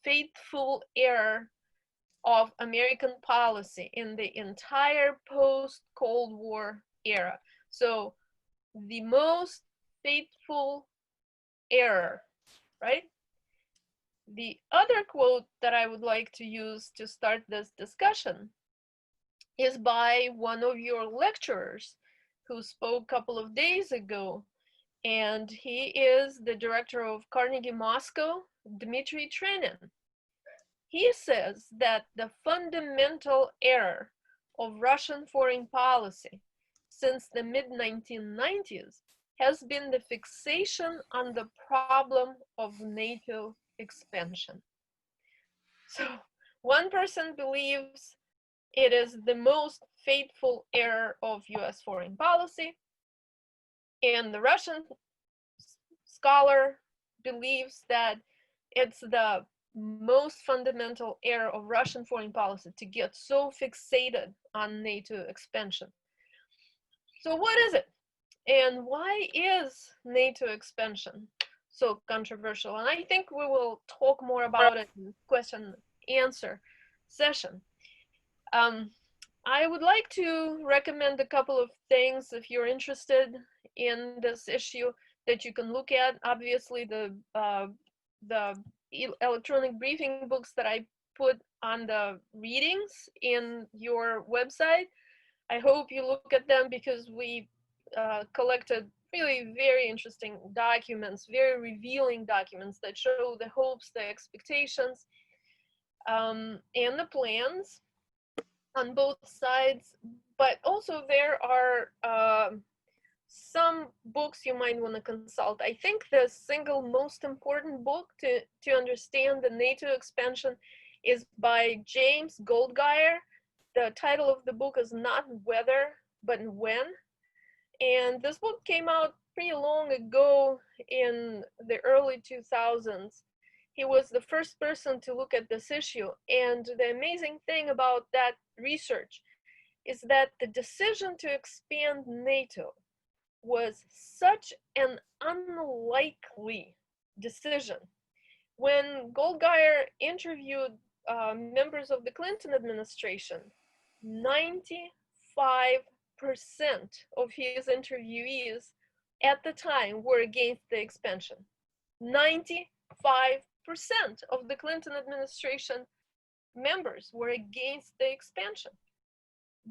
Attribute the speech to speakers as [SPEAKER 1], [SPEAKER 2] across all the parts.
[SPEAKER 1] fateful error of American policy in the entire post-Cold War era. So the most fateful error, right? The other quote that I would like to use to start this discussion is by one of your lecturers who spoke a couple of days ago, and he is the director of Carnegie Moscow, Dmitry Trenin. He says that the fundamental error of Russian foreign policy since the mid-1990s has been the fixation on the problem of NATO expansion. So one person believes it is the most fateful error of US foreign policy, and the Russian scholar believes that it's the most fundamental error of Russian foreign policy to get so fixated on NATO expansion. So what is it? And why is NATO expansion so controversial? And I think we will talk more about it in question answer session. I would like to recommend a couple of things if you're interested in this issue that you can look at. Obviously, the electronic briefing books that I put on the readings in your website. I hope you look at them because we collected really very interesting documents, very revealing documents that show the hopes, the expectations, and the plans on both sides. But also there are some books you might want to consult. I think the single most important book to understand the NATO expansion is by James Goldgeier. The title of the book is not Whether, but When. And this book came out pretty long ago in the early 2000s. He was the first person to look at this issue. And the amazing thing about that research is that the decision to expand NATO was such an unlikely decision. When Goldgeier interviewed members of the Clinton administration, 95% of his interviewees at the time were against the expansion. 95% of the Clinton administration members were against the expansion.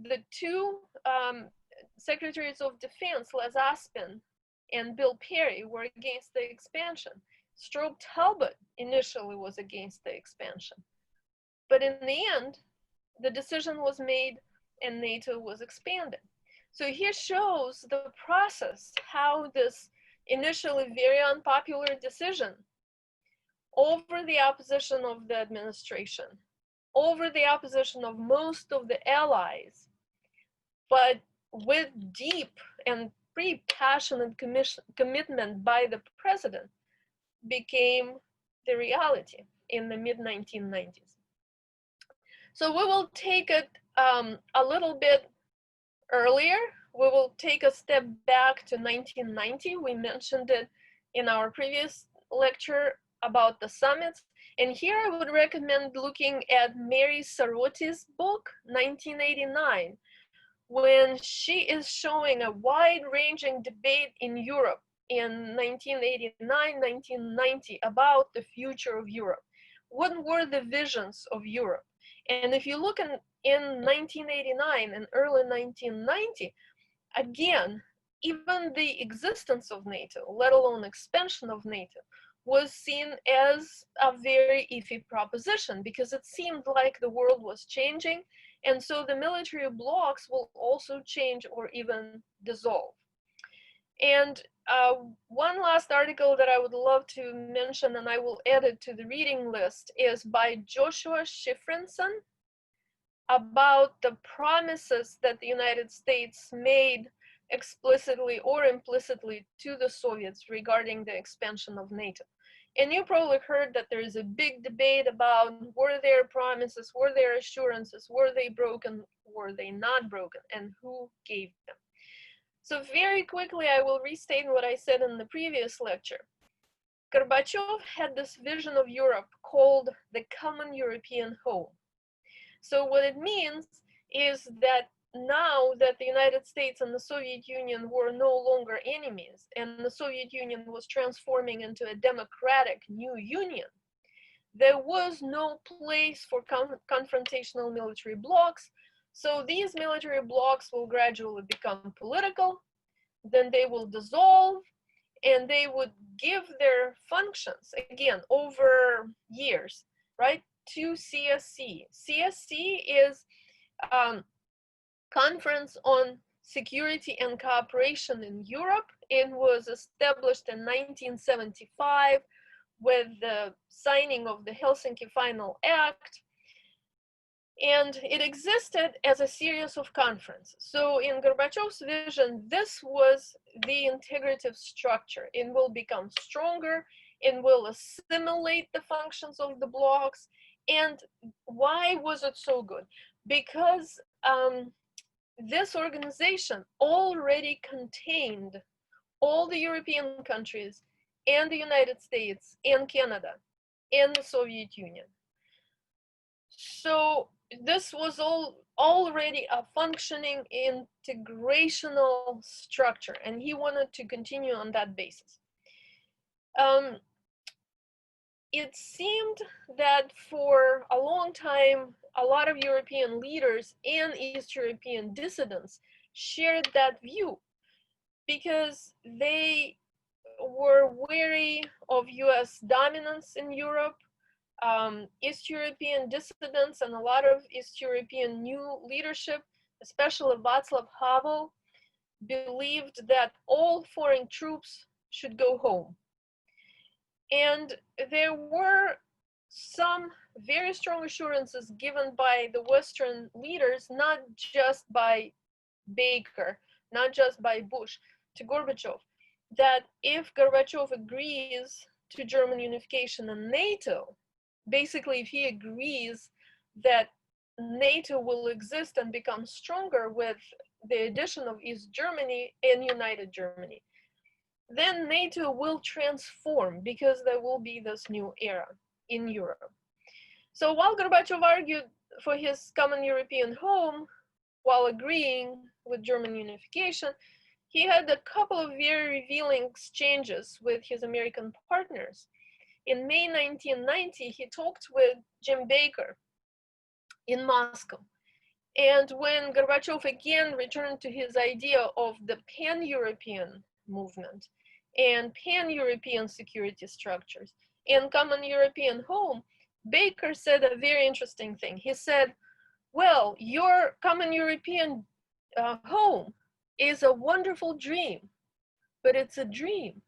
[SPEAKER 1] The two secretaries of defense, Les Aspin and Bill Perry, were against the expansion. Strobe Talbot initially was against the expansion. But in the end, the decision was made and NATO was expanded. So here shows the process, how this initially very unpopular decision over the opposition of the administration, over the opposition of most of the allies, but with deep and pretty passionate commitment by the president, became the reality in the mid-1990s. So we will take it a little bit earlier. We will take a step back to 1990. We mentioned it in our previous lecture about the summits. And here I would recommend looking at Mary Saroti's book, 1989, when she is showing a wide-ranging debate in Europe in 1989, 1990 about the future of Europe. What were the visions of Europe? And if you look in 1989 and early 1990, again, even the existence of NATO, let alone expansion of NATO, was seen as a very iffy proposition because it seemed like the world was changing, and so the military blocs will also change or even dissolve. And one last article that I would love to mention, and I will add it to the reading list, is by Joshua Shifrinson about the promises that the United States made explicitly or implicitly to the Soviets regarding the expansion of NATO. And you probably heard that there is a big debate about, were there promises, were there assurances, were they broken, were they not broken, and who gave them? So very quickly, I will restate what I said in the previous lecture. Gorbachev had this vision of Europe called the common European home. So what it means is that now that the United States and the Soviet Union were no longer enemies, and the Soviet Union was transforming into a democratic new union, there was no place for confrontational military blocs. So these military blocs will gradually become political, then they will dissolve, and they would give their functions, again, over years, right, to CSC. CSC is Conference on Security and Cooperation in Europe. It was established in 1975 with the signing of the Helsinki Final Act, and it existed as a series of conferences. So in Gorbachev's vision, this was the integrative structure. It will become stronger, it will assimilate the functions of the blocs. And why was it so good? Because this organization already contained all the European countries and the United States and Canada and the Soviet Union. So this was already a functioning integrational structure, and he wanted to continue on that basis. It seemed that for a long time, a lot of European leaders and East European dissidents shared that view because they were wary of US dominance in Europe. East European dissidents and a lot of East European new leadership, especially Václav Havel, believed that all foreign troops should go home. And there were some very strong assurances given by the Western leaders, not just by Baker, not just by Bush, to Gorbachev, that if Gorbachev agrees to German unification and NATO, basically if he agrees that NATO will exist and become stronger with the addition of East Germany and United Germany, then NATO will transform because there will be this new era in Europe. So while Gorbachev argued for his common European home while agreeing with German unification, he had a couple of very revealing exchanges with his American partners. In May 1990, he talked with Jim Baker in Moscow. And when Gorbachev again returned to his idea of the pan-European movement and pan-European security structures and common European home, Baker said a very interesting thing. He said, well, your common European home is a wonderful dream, but it's a dream.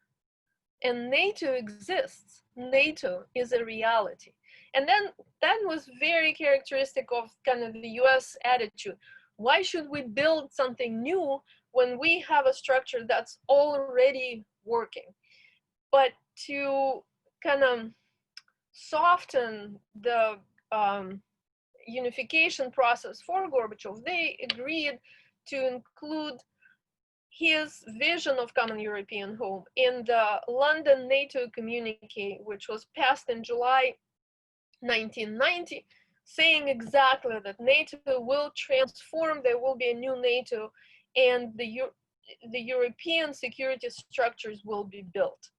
[SPEAKER 1] And NATO exists. NATO is a reality. And then that was very characteristic of kind of the US attitude. Why should we build something new when we have a structure that's already working? But to kind of soften the unification process for Gorbachev, they agreed to include his vision of common European home in the London NATO communique, which was passed in July 1990, saying exactly that NATO will transform, there will be a new NATO, and the European security structures will be built.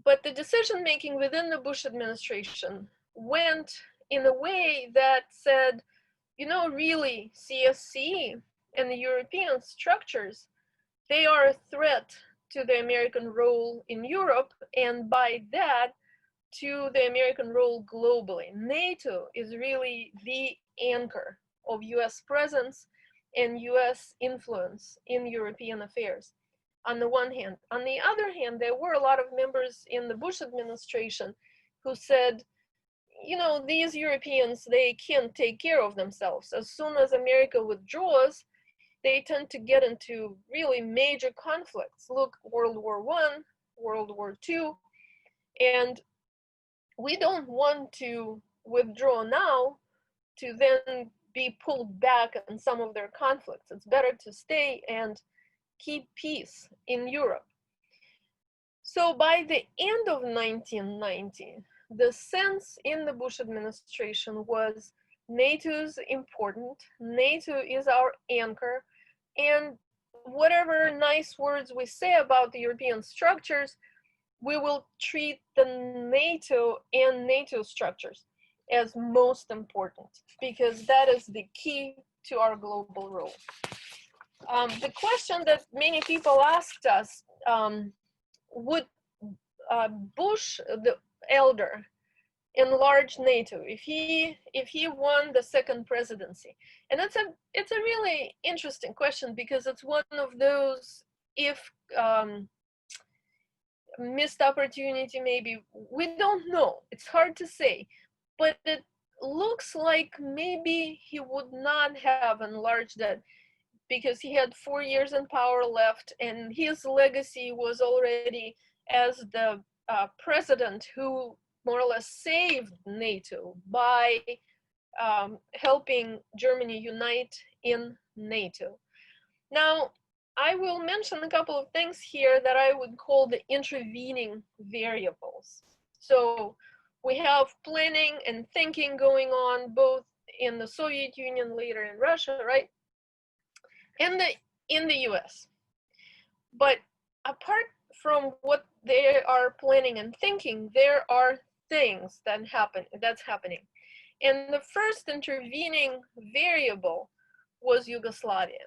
[SPEAKER 1] But the decision-making within the Bush administration went in a way that said, you know, really, CSC and the European structures, they are a threat to the American role in Europe, and by that, to the American role globally. NATO is really the anchor of US presence and US influence in European affairs, on the one hand. On the other hand, there were a lot of members in the Bush administration who said, you know, these Europeans, they can't take care of themselves. As soon as America withdraws, they tend to get into really major conflicts. Look, World War I, World War II, and we don't want to withdraw now to then be pulled back in some of their conflicts. It's better to stay and keep peace in Europe. So by the end of 1990, the sense in the Bush administration was NATO's important, NATO is our anchor, and whatever nice words we say about the European structures, we will treat the NATO and NATO structures as most important, because that is the key to our global role. The question that many people asked us, would Bush, the elder, enlarge NATO if he won the second presidency? And it's a really interesting question, because it's one of those if missed opportunity, maybe, we don't know, it's hard to say, but it looks like maybe he would not have enlarged that, because he had 4 years in power left, and his legacy was already as the president who more or less saved NATO by helping Germany unite in NATO. Now, I will mention a couple of things here that I would call the intervening variables. So we have planning and thinking going on both in the Soviet Union, later in Russia, right? And in the US. But apart from what they are planning and thinking, there are things that's happening. And the first intervening variable was Yugoslavia.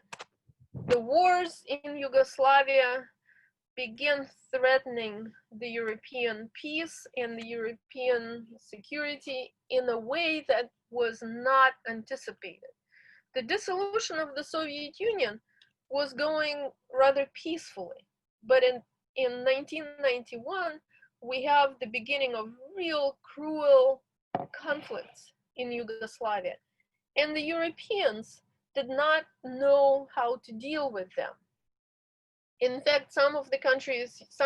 [SPEAKER 1] The wars in Yugoslavia began threatening the European peace and the European security in a way that was not anticipated. The dissolution of the Soviet Union was going rather peacefully, but in 1991, we have the beginning of real cruel conflicts in Yugoslavia, and the Europeans did not know how to deal with them. In fact, some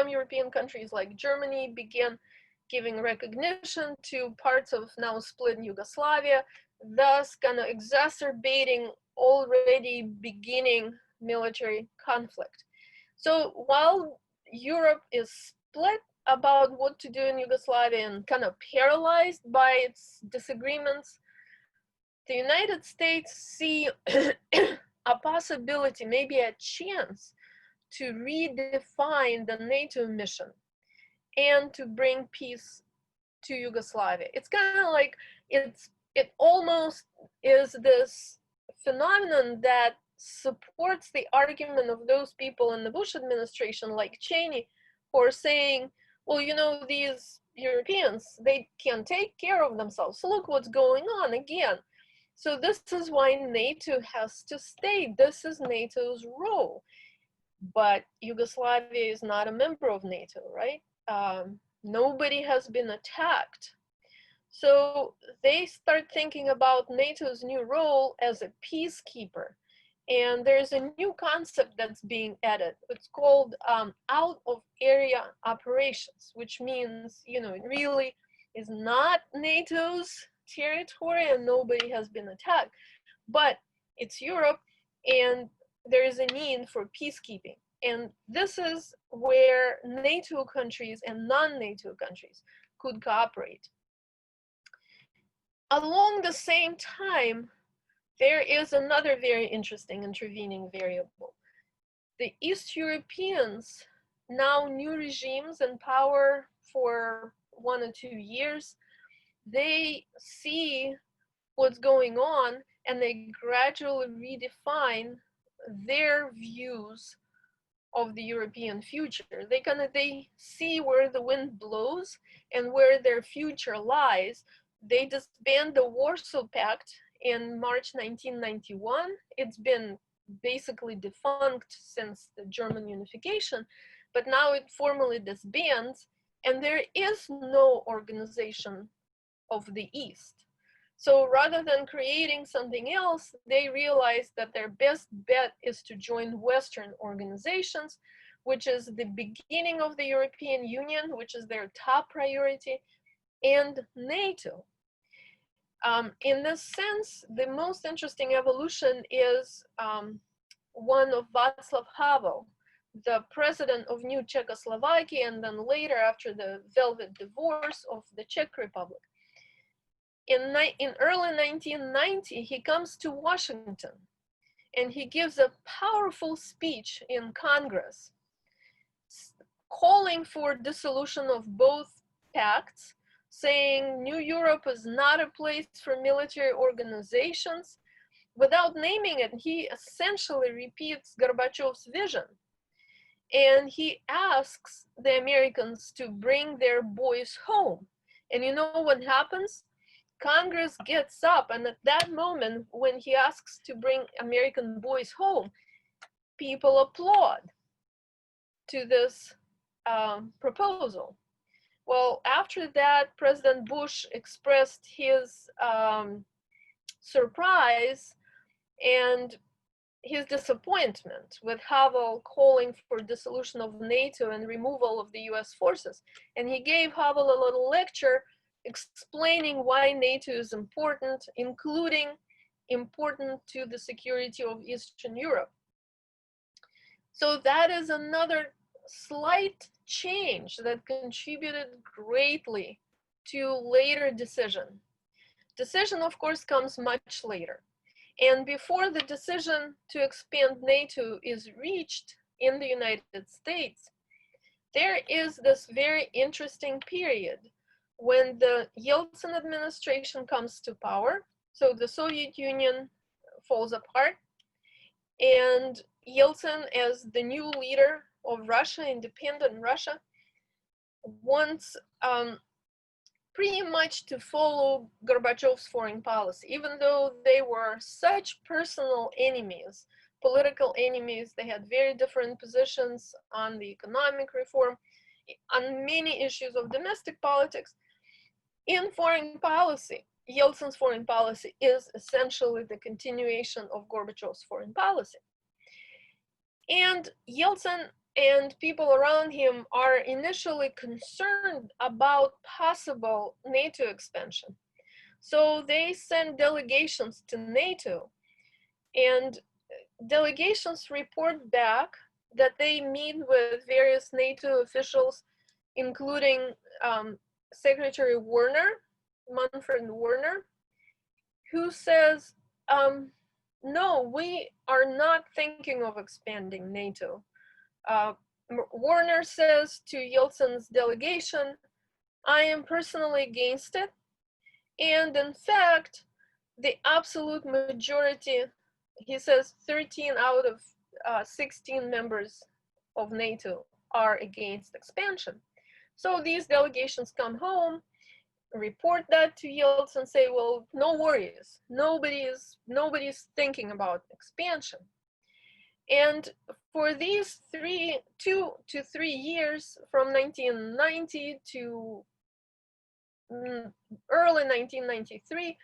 [SPEAKER 1] European countries like Germany began giving recognition to parts of now split Yugoslavia, thus kind of exacerbating already beginning military conflict. So while Europe is split about what to do in Yugoslavia and kind of paralyzed by its disagreements, the United States see a possibility, maybe a chance, to redefine the NATO mission and to bring peace to Yugoslavia. It's kind of like it almost is this phenomenon that supports the argument of those people in the Bush administration, like Cheney, who are saying, well, you know, these Europeans, they can take care of themselves. So look what's going on again. So this is why NATO has to stay. This is NATO's role. But Yugoslavia is not a member of NATO, right? Nobody has been attacked. So they start thinking about NATO's new role as a peacekeeper. And there's a new concept that's being added. It's called out of area operations, which means, you know, it really is not NATO's territory and nobody has been attacked, but it's Europe and there is a need for peacekeeping. And this is where NATO countries and non-NATO countries could cooperate. Along the same time, there is another very interesting intervening variable. The East Europeans, now new regimes in power for 1 or 2 years, they see what's going on and they gradually redefine their views of the European future. They see where the wind blows and where their future lies. They disband the Warsaw Pact in March 1991. It's been basically defunct since the German unification, but now it formally disbands, and there is no organization of the East. So rather than creating something else, they realized that their best bet is to join Western organizations, which is the beginning of the European Union, which is their top priority, and NATO. In this sense, the most interesting evolution is one of Václav Havel, the president of New Czechoslovakia, and then later after the Velvet Divorce of the Czech Republic. In early 1990, he comes to Washington and he gives a powerful speech in Congress calling for dissolution of both pacts, saying New Europe is not a place for military organizations. Without naming it, he essentially repeats Gorbachev's vision. And he asks the Americans to bring their boys home. And you know what happens? Congress gets up, and at that moment, when he asks to bring American boys home, people applaud to this proposal. Well, after that, President Bush expressed his surprise and his disappointment with Havel calling for dissolution of NATO and removal of the US forces. And he gave Havel a little lecture explaining why NATO is important, including important to the security of Eastern Europe. So that is another slight change that contributed greatly to later decision. Decision, of course, comes much later. And before the decision to expand NATO is reached in the United States, there is this very interesting period when the Yeltsin administration comes to power. So the Soviet Union falls apart, and Yeltsin, as the new leader of Russia, independent Russia, wants pretty much to follow Gorbachev's foreign policy, even though they were such personal enemies, political enemies. They had very different positions on the economic reform, on many issues of domestic politics. In foreign policy, Yeltsin's foreign policy is essentially the continuation of Gorbachev's foreign policy. And Yeltsin and people around him are initially concerned about possible NATO expansion. So they send delegations to NATO, and delegations report back that they meet with various NATO officials, including Secretary Werner, Manfred Werner, who says, no, we are not thinking of expanding NATO. Werner says to Yeltsin's delegation, I am personally against it. And in fact, the absolute majority, he says 13 out of 16 members of NATO are against expansion. So these delegations come home, report that to Yeltsin, say, well, no worries, nobody's thinking about expansion. And for these 2 to 3 years, from 1990 to early 1993,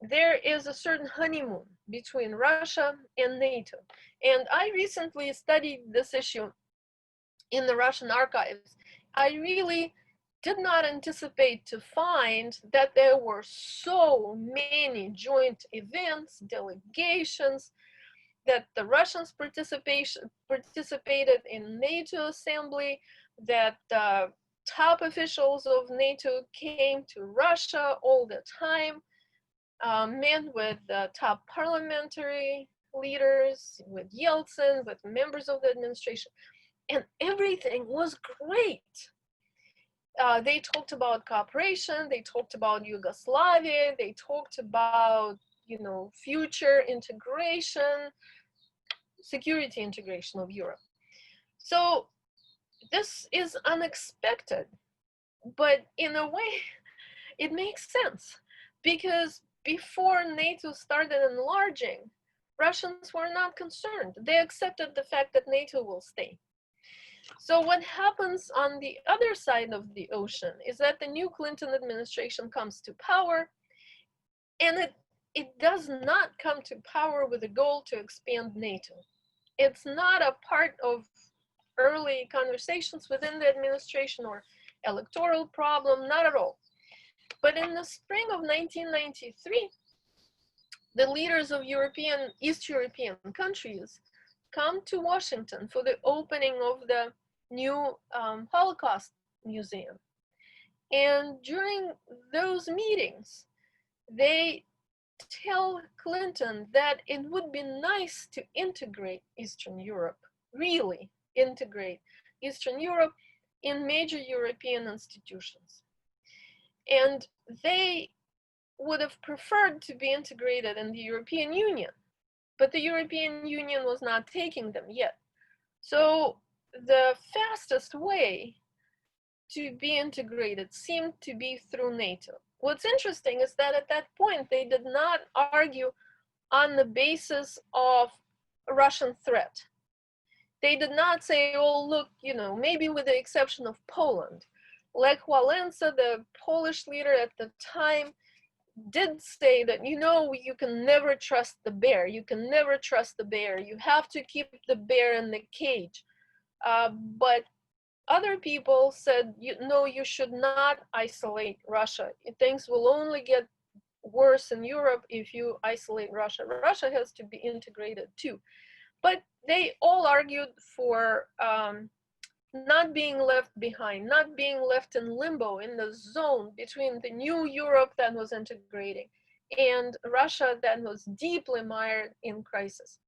[SPEAKER 1] there is a certain honeymoon between Russia and NATO. And I recently studied this issue in the Russian archives. I really did not anticipate to find that there were so many joint events, delegations, that the Russians participated in NATO assembly, that top officials of NATO came to Russia all the time, met with top parliamentary leaders, with Yeltsin, with members of the administration, and everything was great. They talked about cooperation, they talked about Yugoslavia, they talked about, future integration, security integration of Europe. So this is unexpected, but in a way, it makes sense, because before NATO started enlarging, Russians were not concerned. They accepted the fact that NATO will stay. So what happens on the other side of the ocean is that the new Clinton administration comes to power, and it does not come to power with a goal to expand NATO. It's not a part of early conversations within the administration or electoral problem, not at all. But in the spring of 1993, the leaders of East European countries come to Washington for the opening of the new Holocaust Museum. And during those meetings, they tell Clinton that it would be nice to integrate Eastern Europe, really integrate Eastern Europe in major European institutions. And they would have preferred to be integrated in the European Union, but the European Union was not taking them yet. So the fastest way to be integrated seemed to be through NATO. What's interesting is that at that point, they did not argue on the basis of a Russian threat. They did not say, oh, look, maybe with the exception of Poland. Lech Walesa, the Polish leader at the time, did say that, you can never trust the bear. You can never trust the bear. You have to keep the bear in the cage. But other people said, no, you should not isolate Russia. Things will only get worse in Europe if you isolate Russia. Russia has to be integrated too. But they all argued for not being left behind, not being left in limbo, in the zone between the new Europe that was integrating and Russia that was deeply mired in crisis.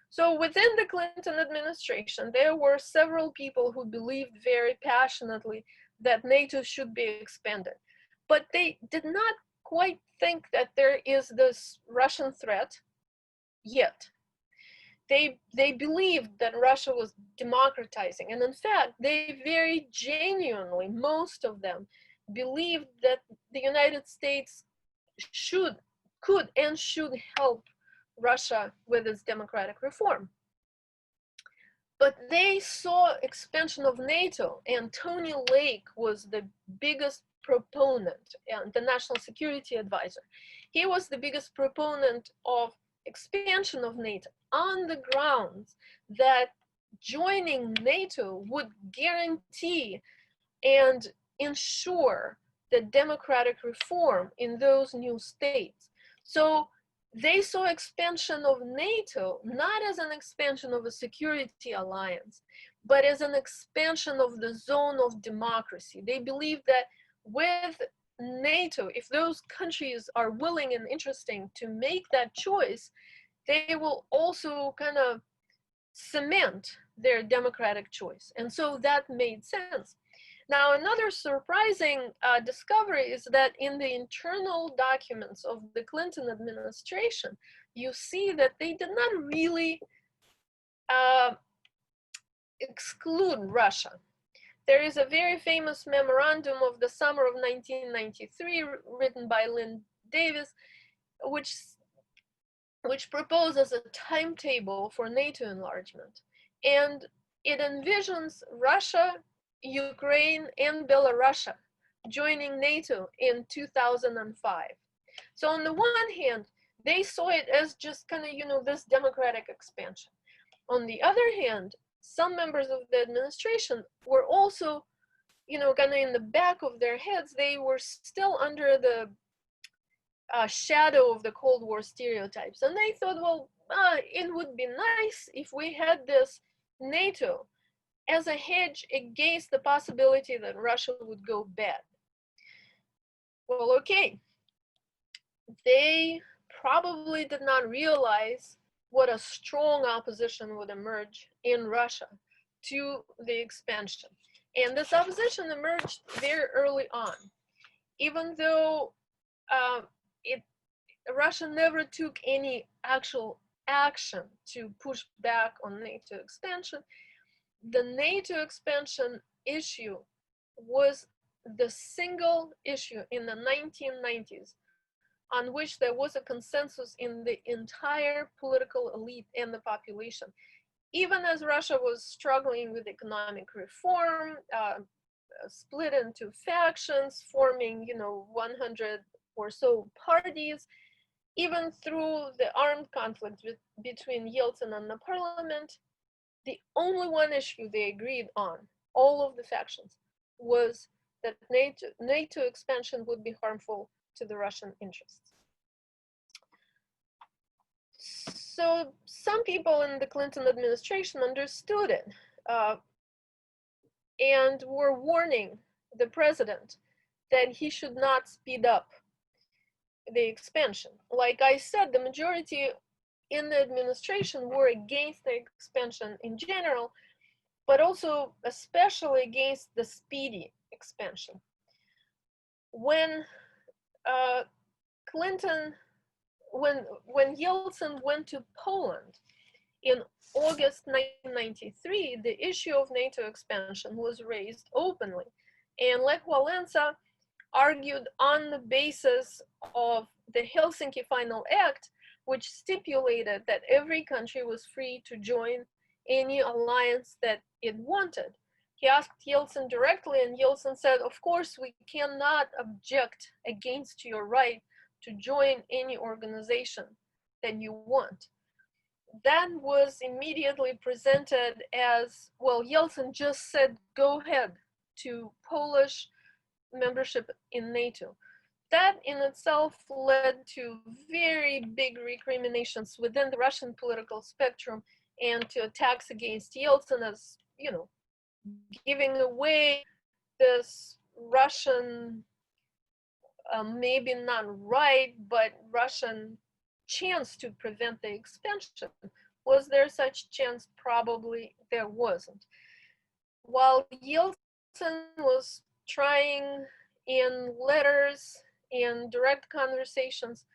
[SPEAKER 1] So within the Clinton administration, there were several people who believed very passionately that NATO should be expanded. But they did not quite think that there is this Russian threat yet. They believed that Russia was democratizing. And in fact, they very genuinely, most of them, believed that the United States could and should help Russia with its democratic reform. But they saw expansion of NATO, and Tony Lake was the biggest proponent, and the National Security Advisor. He was the biggest proponent of expansion of NATO on the grounds that joining NATO would guarantee and ensure the democratic reform in those new states. So they saw expansion of NATO not as an expansion of a security alliance, but as an expansion of the zone of democracy. They believe that with NATO, if those countries are willing and interesting to make that choice, they will also kind of cement their democratic choice. And so that made sense. Now, another surprising discovery is that in the internal documents of the Clinton administration, you see that they did not really exclude Russia. There is a very famous memorandum of the summer of 1993 written by Lynn Davis, which proposes a timetable for NATO enlargement. And it envisions Russia, Ukraine, and Belarus joining NATO in 2005. So on the one hand, they saw it as just kind of, this democratic expansion. On the other hand, some members of the administration were also, kind of in the back of their heads, they were still under the shadow of the Cold War stereotypes. And they thought, well, it would be nice if we had this NATO as a hedge against the possibility that Russia would go bad. Well, okay. They probably did not realize what a strong opposition would emerge in Russia to the expansion. And this opposition emerged very early on. Even though Russia never took any actual action to push back on NATO expansion, the NATO expansion issue was the single issue in the 1990s on which there was a consensus in the entire political elite and the population. Even as Russia was struggling with economic reform, split into factions, forming, 100 or so parties, even through the armed conflict between Yeltsin and the parliament, the only one issue they agreed on, all of the factions, was that NATO expansion would be harmful to the Russian interests. So some people in the Clinton administration understood it and were warning the president that he should not speed up the expansion. Like I said, the majority in the administration were against the expansion in general, but also especially against the speedy expansion. When Clinton, when Yeltsin went to Poland in August 1993, the issue of NATO expansion was raised openly, and Lech Walesa argued on the basis of the Helsinki Final Act, which stipulated that every country was free to join any alliance that it wanted. He asked Yeltsin directly, and Yeltsin said, of course, we cannot object against your right to join any organization that you want. That was immediately presented as, well, Yeltsin just said, go ahead to Polish membership in NATO. That in itself led to very big recriminations within the Russian political spectrum and to attacks against Yeltsin as, you know, giving away this Russian, maybe not right, but Russian chance to prevent the expansion. Was there such chance? Probably there wasn't. While Yeltsin was trying in letters, in direct conversations,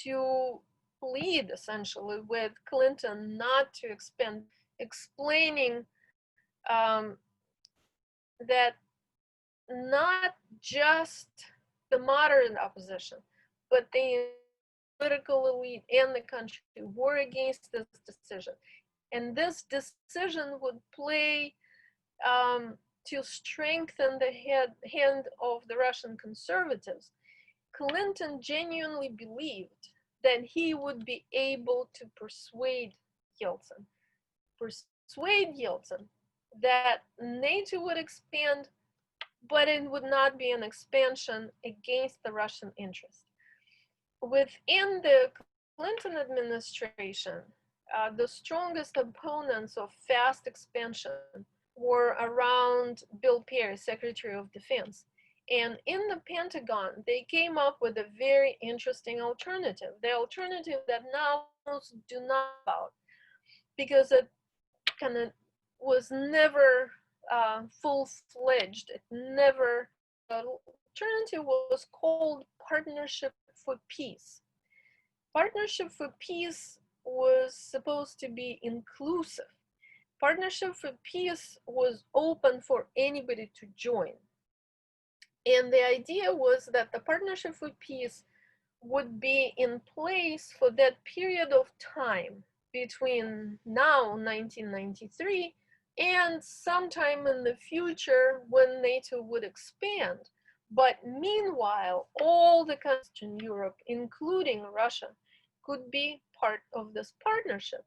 [SPEAKER 1] to plead essentially with Clinton not to expand, explaining that not just the moderate opposition, but the political elite and the country were against this decision. And this decision would play to strengthen the hand of the Russian conservatives. Clinton genuinely believed that he would be able to persuade Yeltsin that NATO would expand, but it would not be an expansion against the Russian interest. Within the Clinton administration, the strongest opponents of fast expansion were around Bill Perry, Secretary of Defense. And in the Pentagon, they came up with a very interesting alternative. The alternative that now most do not about, because it kind of was never full-fledged. It never, the alternative was called Partnership for Peace. Partnership for Peace was supposed to be inclusive. Partnership for Peace was open for anybody to join. And the idea was that the Partnership for Peace would be in place for that period of time between now, 1993, and sometime in the future when NATO would expand. But meanwhile, all the countries in Europe, including Russia, could be part of this partnership.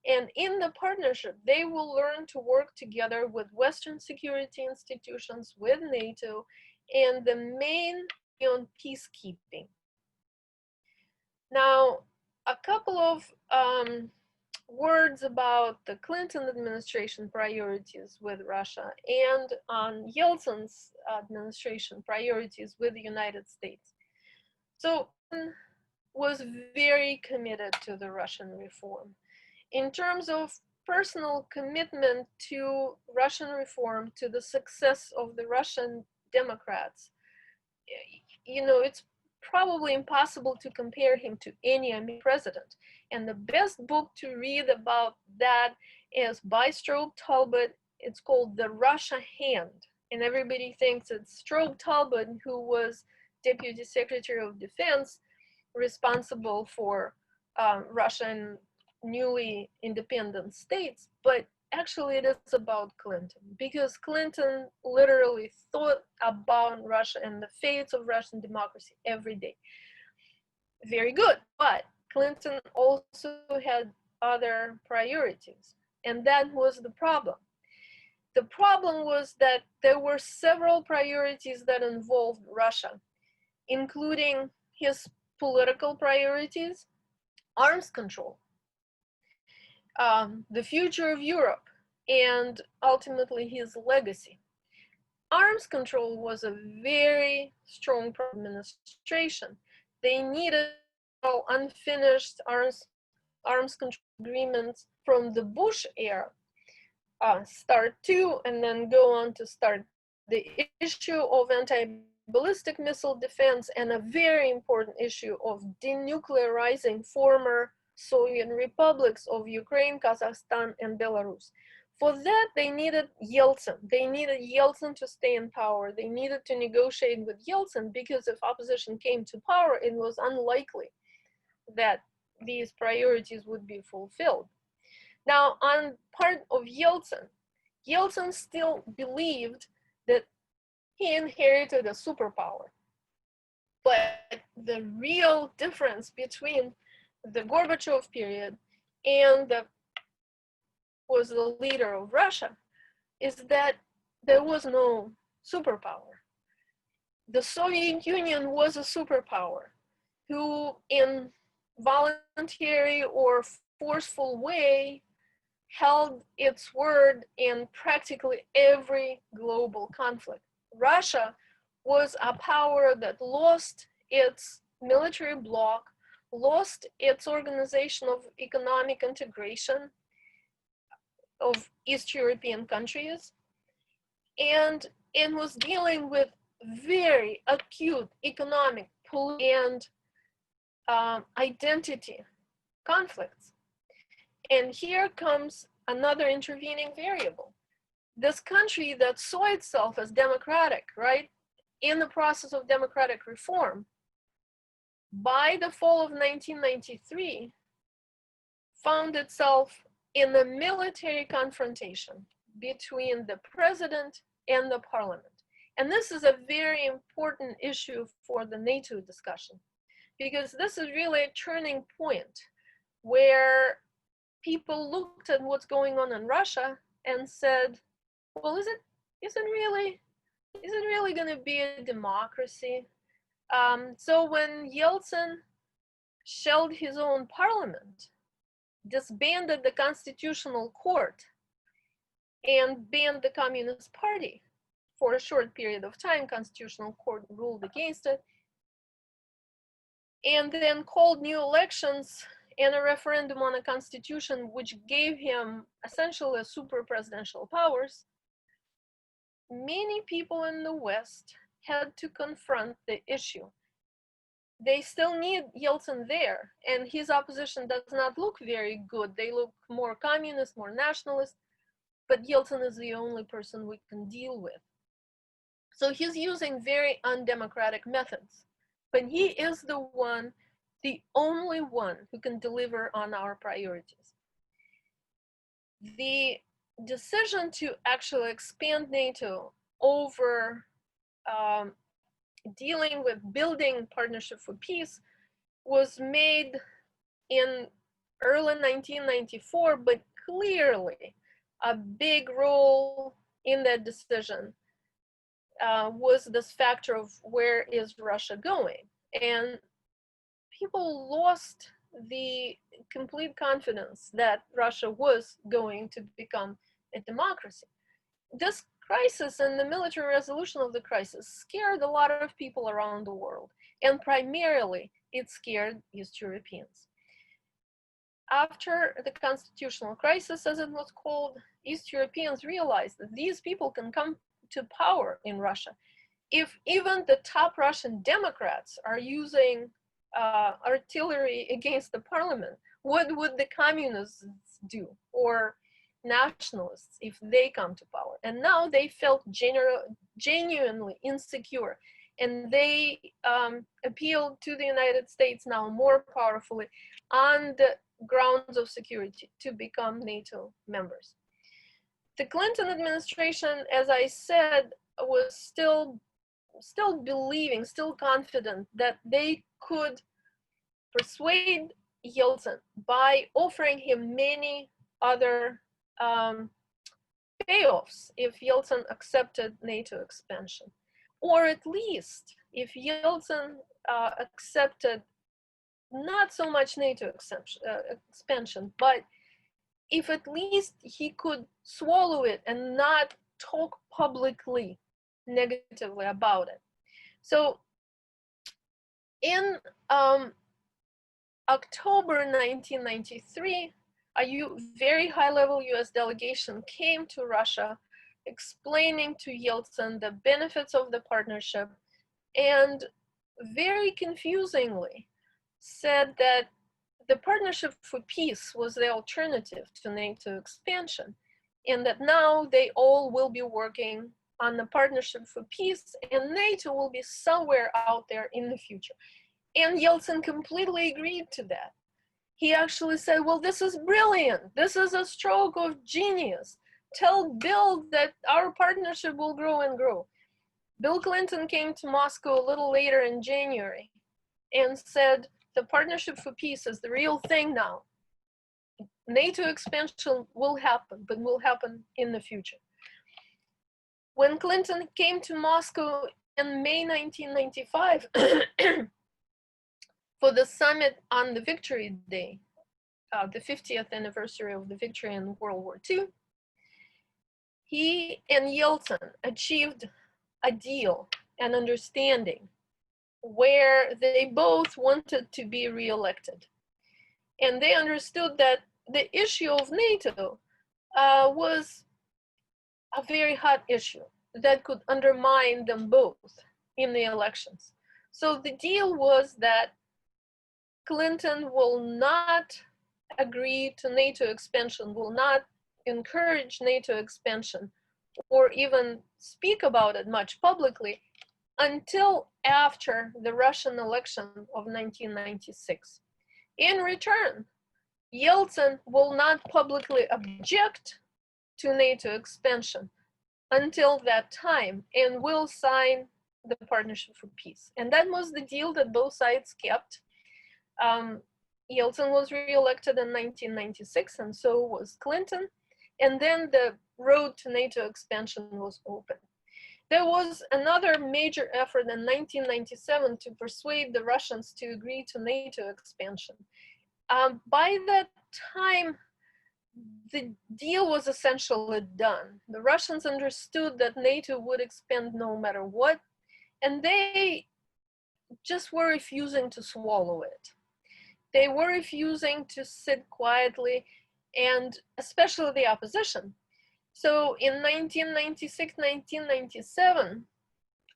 [SPEAKER 1] And in the partnership, they will learn to work together with Western security institutions, with NATO, and the main on peacekeeping. Now, a couple of words about the Clinton administration priorities with Russia and on Yeltsin's administration priorities with the United States. So was very committed to the Russian reform. In terms of personal commitment to Russian reform, to the success of the Russian Democrats, you know, it's probably impossible to compare him to any American president. And the best book to read about that is by Strobe Talbot. It's called The Russia Hand. And everybody thinks it's Strobe Talbot, who was Deputy Secretary of Defense, responsible for Russian newly independent states. But actually it is about Clinton, because Clinton literally thought about Russia and the fates of Russian democracy every day. Very good, but Clinton also had other priorities, and that was the problem. The problem was that there were several priorities that involved Russia, including his political priorities, arms control, the future of Europe, and ultimately his legacy. Arms control was a very strong administration. They needed unfinished arms control agreements from the Bush era, start to, and then go on to start the issue of anti-ballistic missile defense, and a very important issue of denuclearizing former Soviet republics of Ukraine, Kazakhstan, and Belarus. For that, they needed Yeltsin. They needed Yeltsin to stay in power. They needed to negotiate with Yeltsin, because if opposition came to power, it was unlikely that these priorities would be fulfilled. Now, on part of Yeltsin, Yeltsin still believed that he inherited a superpower. But the real difference between the Gorbachev period and was the leader of Russia is that there was no superpower. The Soviet Union was a superpower who, in voluntary or forceful way, held its word in practically every global conflict. Russia was a power that lost its military bloc, lost its organization of economic integration of East European countries, and it was dealing with very acute economic and identity conflicts. And here comes another intervening variable. This country that saw itself as democratic, right, in the process of democratic reform, by the fall of 1993, found itself in a military confrontation between the president and the parliament. And this is a very important issue for the NATO discussion, because this is really a turning point where people looked at what's going on in Russia and said, well, is it really going to be a democracy? So when Yeltsin shelled his own parliament, disbanded the constitutional court, and banned the Communist Party for a short period of time, constitutional court ruled against it, and then called new elections and a referendum on a constitution which gave him essentially super presidential powers, many people in the West had to confront the issue. They still need Yeltsin there, and his opposition does not look very good. They look more communist, more nationalist, but Yeltsin is the only person we can deal with. So he's using very undemocratic methods, but he is the only one who can deliver on our priorities. The decision to actually expand NATO over dealing with building Partnership for Peace was made in early 1994, but clearly a big role in that decision was this factor of where is Russia going. And people lost the complete confidence that Russia was going to become a democracy. This crisis and the military resolution of the crisis scared a lot of people around the world, and primarily it scared East Europeans. After the constitutional crisis, as it was called, East Europeans realized that these people can come to power in Russia. If even the top Russian Democrats are using artillery against the parliament, what would the communists do, or nationalists, if they come to power? And now they felt genuinely insecure, and they appealed to the United States now more powerfully on the grounds of security to become NATO members. The Clinton administration, as I said, was still believing, still confident that they could persuade Yeltsin by offering him many other payoffs if Yeltsin accepted NATO expansion, or at least if Yeltsin accepted not so much NATO expansion, but if at least he could swallow it and not talk publicly negatively about it. So in October 1993, a very high-level US delegation came to Russia explaining to Yeltsin the benefits of the partnership, and very confusingly said that the Partnership for Peace was the alternative to NATO expansion, and that now they all will be working on the Partnership for Peace, and NATO will be somewhere out there in the future. And Yeltsin completely agreed to that. He actually said, well, this is brilliant. This is a stroke of genius. Tell Bill that our partnership will grow and grow. Bill Clinton came to Moscow a little later in January and said, the Partnership for Peace is the real thing now. NATO expansion will happen, but will happen in the future. When Clinton came to Moscow in May 1995 for the summit on the Victory Day, the 50th anniversary of the victory in World War II, he and Yeltsin achieved a deal, an understanding, where they both wanted to be reelected. And they understood that the issue of NATO was a very hot issue that could undermine them both in the elections. So the deal was that Clinton will not agree to NATO expansion, will not encourage NATO expansion, or even speak about it much publicly until after the Russian election of 1996. In return, Yeltsin will not publicly object to NATO expansion until that time and will sign the Partnership for Peace. And that was the deal that both sides kept. Yeltsin was reelected in 1996, and so was Clinton. And then the road to NATO expansion was open. There was another major effort in 1997 to persuade the Russians to agree to NATO expansion. By that time, the deal was essentially done. The Russians understood that NATO would expand no matter what, and they just were refusing to swallow it. They were refusing to sit quietly, and especially the opposition. So in 1996, 1997,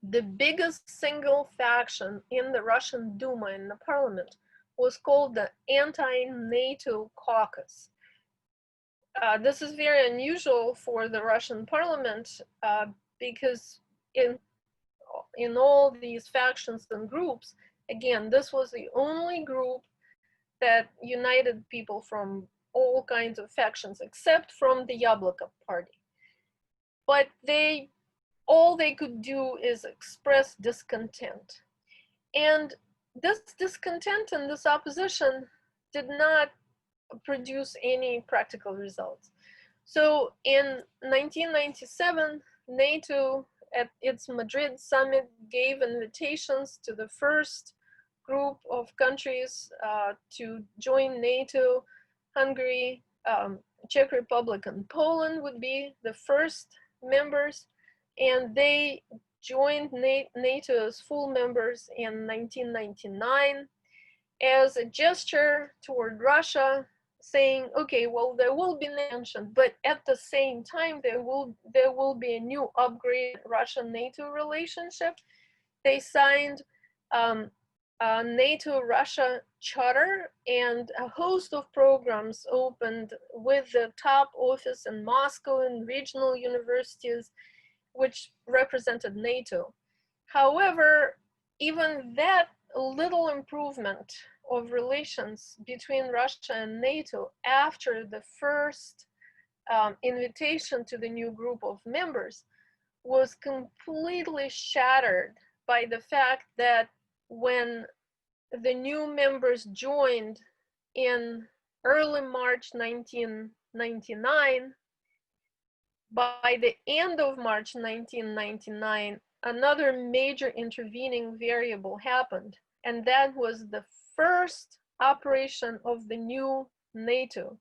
[SPEAKER 1] the biggest single faction in the Russian Duma, in the parliament, was called the Anti-NATO Caucus. This is very unusual for the Russian parliament because in all these factions and groups, again, this was the only group that united people from all kinds of factions, except from the Yabloko party. But all they could do is express discontent. And this discontent and this opposition did not produce any practical results. So in 1997, NATO at its Madrid summit gave invitations to the first group of countries to join NATO. Hungary, Czech Republic, and Poland would be the first members, and they joined NATO as full members in 1999 as a gesture toward Russia, saying, okay, well, there will be tension, but at the same time, there will be a new upgrade Russia-NATO relationship. They signed a NATO-Russia charter, and a host of programs opened with the top office in Moscow and regional universities, which represented NATO. However, even that little improvement of relations between Russia and NATO after the first invitation to the new group of members was completely shattered by the fact that when the new members joined in early March 1999, by the end of March 1999, another major intervening variable happened, and that was the first operation of the new NATO,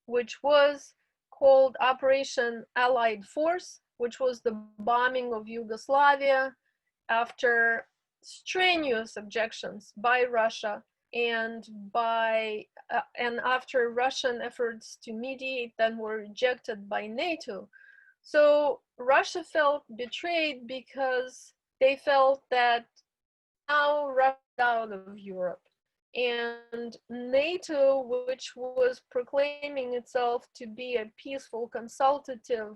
[SPEAKER 1] which was called Operation Allied Force, which was the bombing of Yugoslavia after strenuous objections by Russia and after Russian efforts to mediate then were rejected by NATO. So Russia felt betrayed because they felt that now Russia is out of Europe. And NATO, which was proclaiming itself to be a peaceful consultative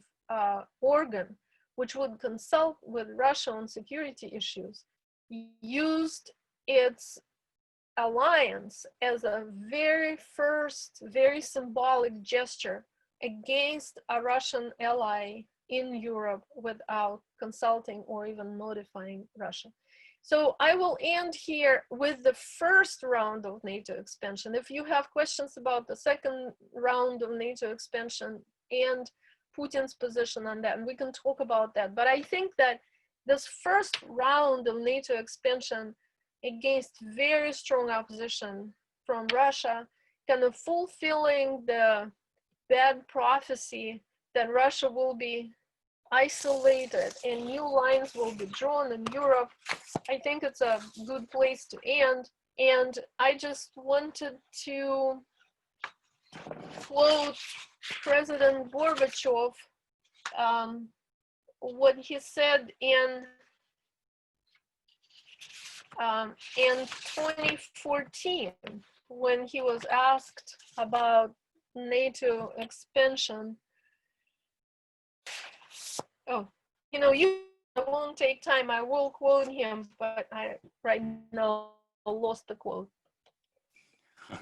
[SPEAKER 1] organ, which would consult with Russia on security issues, used its alliance as a very first, very symbolic gesture against a Russian ally in Europe without consulting or even notifying Russia. So I will end here with the first round of NATO expansion. If you have questions about the second round of NATO expansion and Putin's position on that, and we can talk about that. But I think that this first round of NATO expansion against very strong opposition from Russia, kind of fulfilling the bad prophecy that Russia will be isolated and new lines will be drawn in Europe, I think it's a good place to end. And I just wanted to quote President Gorbachev, what he said in 2014 when he was asked about NATO expansion. Oh, I won't take time. I will quote him, but I right now lost the quote.